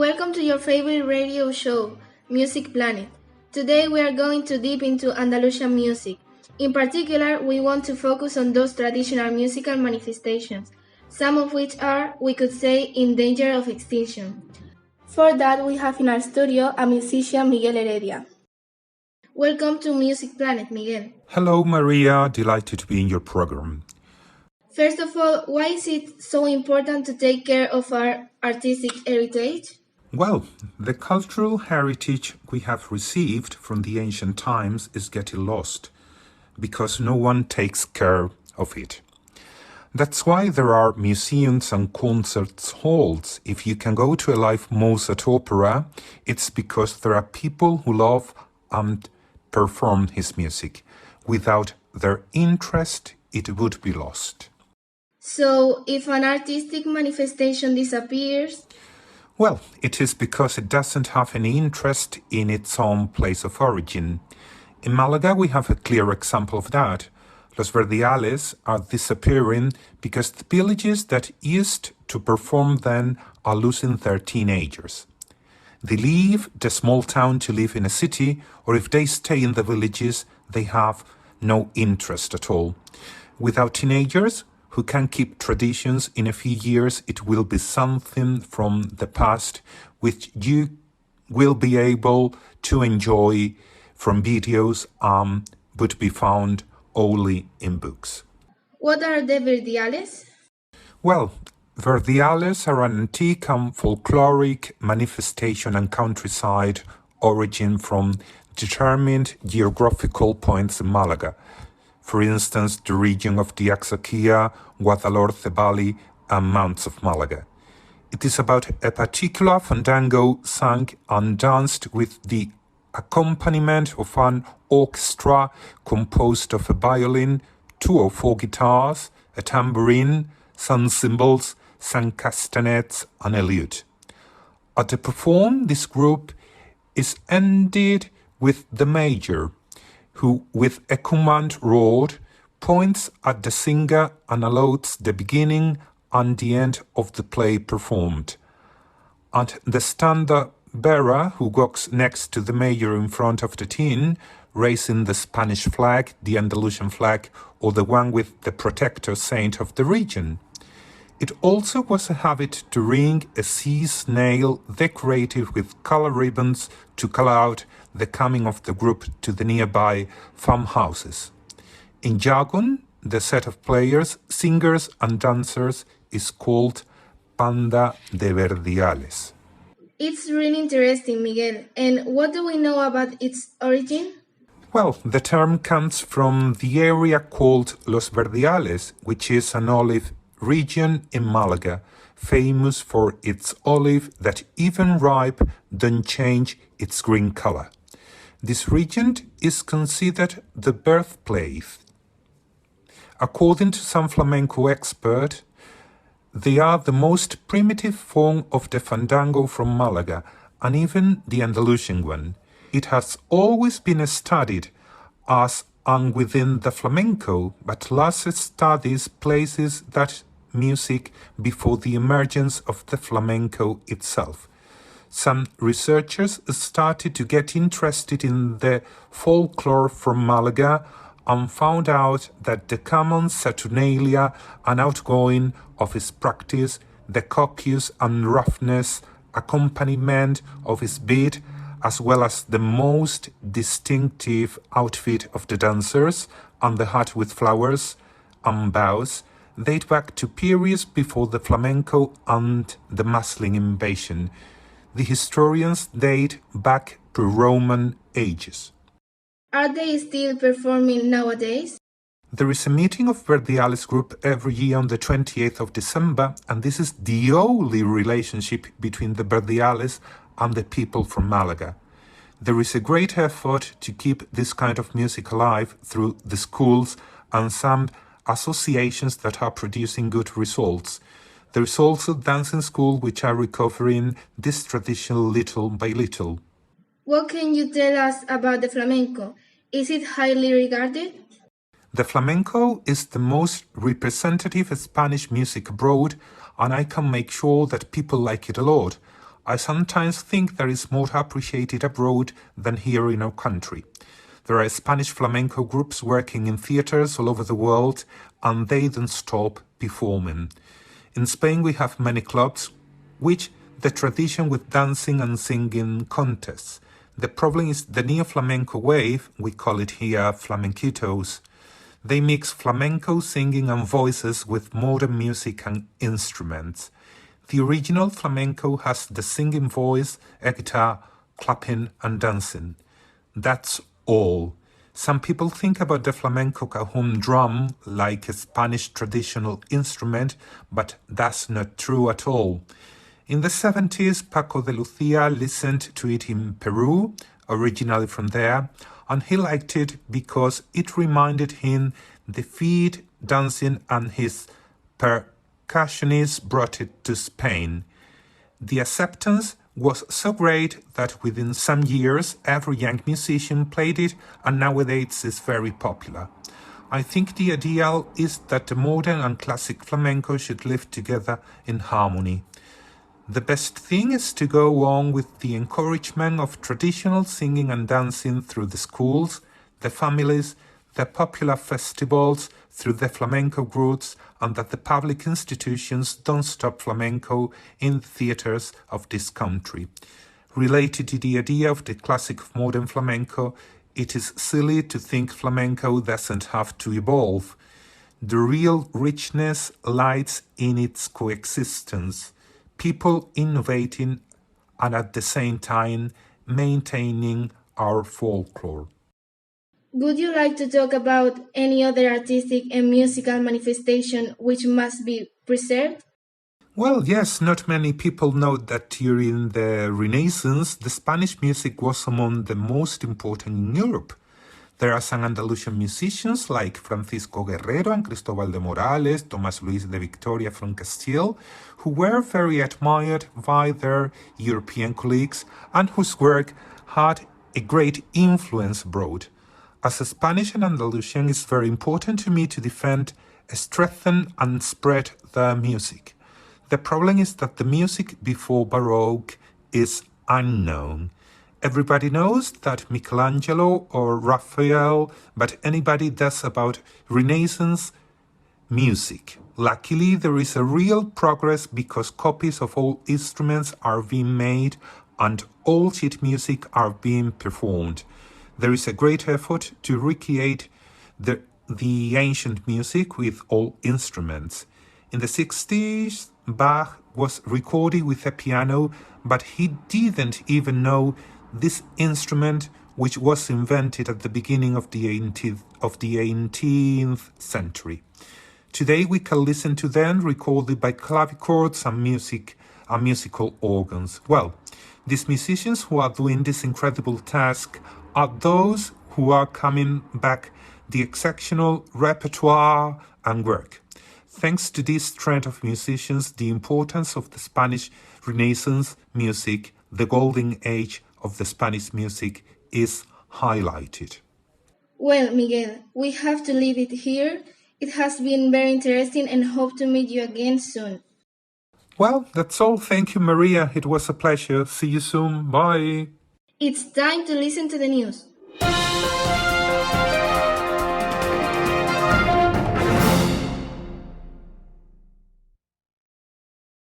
Welcome to your favorite radio show, Music Planet. Today we are going to deep into Andalusian music. In particular, we want to focus on those traditional musical manifestations, some of which are, we could say, in danger of extinction. For that, we have in our studio a musician, Miguel Heredia. Welcome to Music Planet, Miguel. Hello, Maria. Delighted to be in your program. First of all, why is it so important to take care of our artistic heritage? Well, the cultural heritage we have received from the ancient times is getting lost because no one takes care of it. That's why there are museums and concert halls. If you can go to a live Mozart opera, it's because there are people who love and perform his music. Without their interest, it would be lost. So, if an artistic manifestation disappears? Well, it is because it doesn't have any interest in its own place of origin. In Malaga, we have a clear example of that. Los Verdiales are disappearing because the villages that used to perform then are losing their teenagers. They leave the small town to live in a city, or if they stay in the villages, they have no interest at all. Without teenagers who can keep traditions, in a few years it will be something from the past which you will be able to enjoy from videos would be found only in books. What are the Verdiales? Well, Verdiales are an antique and folkloric manifestation and countryside origin from determined geographical points in Malaga. For instance, the region of the Axarquía, Guadalhorce Valley, and Mounts of Malaga. It is about a particular fandango sung and danced with the accompaniment of an orchestra composed of a violin, 2 or 4 guitars, a tambourine, some cymbals, some castanets, and a lute. At the perform, this group is ended with the major, who, with a command rod, points at the singer and allows the beginning and the end of the play performed. And the standard-bearer, who walks next to the major in front of the tin, raising the Spanish flag, the Andalusian flag, or the one with the protector saint of the region. It also was a habit to ring a sea snail decorated with color ribbons to call out the coming of the group to the nearby farmhouses. In jargon, the set of players, singers and dancers is called Banda de Verdiales. It's really interesting, Miguel. And what do we know about its origin? Well, the term comes from the area called Los Verdiales, which is an olive region in Malaga, famous for its olive that even ripe don't change its green color. This region is considered the birthplace. According to some flamenco expert, they are the most primitive form of the fandango from Malaga, and even the Andalusian one. It has always been studied as and within the flamenco, but last studies places that music before the emergence of the flamenco itself. Some researchers started to get interested in the folklore from Malaga and found out that the common Saturnalia and outgoing of his practice, the copious and roughness accompaniment of his beat, as well as the most distinctive outfit of the dancers and the hat with flowers and bows, date back to periods before the flamenco and the Muslim invasion. The historians date back to Roman ages. Are they still performing nowadays? There is a meeting of Verdiales group every year on the 28th of December, and this is the only relationship between the Verdiales and the people from Malaga. There is a great effort to keep this kind of music alive through the schools and some associations that are producing good results. There is also dancing school which are recovering this tradition little by little. What can you tell us about the flamenco? Is it highly regarded? The flamenco is the most representative Spanish music abroad, and I can make sure that people like it a lot. I sometimes think that it's more appreciated abroad than here in our country. There are Spanish flamenco groups working in theaters all over the world, and they don't stop performing. In Spain, we have many clubs, which the tradition with dancing and singing contests. The problem is the neo flamenco wave, we call it here flamenquitos. They mix flamenco singing and voices with modern music and instruments. The original flamenco has the singing voice, a guitar, clapping, and dancing. That's all. Some people think about the flamenco cajon drum like a Spanish traditional instrument, but that's not true at all. In the 70s, Paco de Lucia listened to it in Peru, originally from there, and he liked it because it reminded him the feet dancing, and his percussionist brought it to Spain. The acceptance was so great that within some years every young musician played it, and nowadays it's very popular. I think the ideal is that the modern and classic flamenco should live together in harmony. The best thing is to go on with the encouragement of traditional singing and dancing through the schools, the families, the popular festivals, through the flamenco groups, and that the public institutions don't stop flamenco in the theaters of this country. Related to the idea of the classic of modern flamenco, it is silly to think flamenco doesn't have to evolve. The real richness lies in its coexistence, people innovating and at the same time maintaining our folklore. Would you like to talk about any other artistic and musical manifestation which must be preserved? Well, yes, not many people know that during the Renaissance, the Spanish music was among the most important in Europe. There are some Andalusian musicians like Francisco Guerrero and Cristobal de Morales, Tomás Luis de Victoria from Castile, who were very admired by their European colleagues and whose work had a great influence abroad. As a Spanish and Andalusian, it's very important to me to defend, strengthen, and spread their music. The problem is that the music before Baroque is unknown. Everybody knows that Michelangelo or Raphael, but anybody does about Renaissance music. Luckily, there is a real progress because copies of all instruments are being made and all sheet music are being performed. There is a great effort to recreate the ancient music with all instruments. In the 60s, Bach was recorded with a piano, but he didn't even know this instrument, which was invented at the beginning of the 18th century. Today we can listen to them recorded by clavichords and musical organs. Well, these musicians who are doing this incredible task are those who are coming back the exceptional repertoire and work. Thanks to this trend of musicians, the importance of the Spanish Renaissance music, the golden age of the Spanish music, is highlighted. Well, Miguel, we have to leave it here. It has been very interesting and hope to meet you again soon. Well, that's all. Thank you, Maria. It was a pleasure. See you soon. Bye. It's time to listen to the news.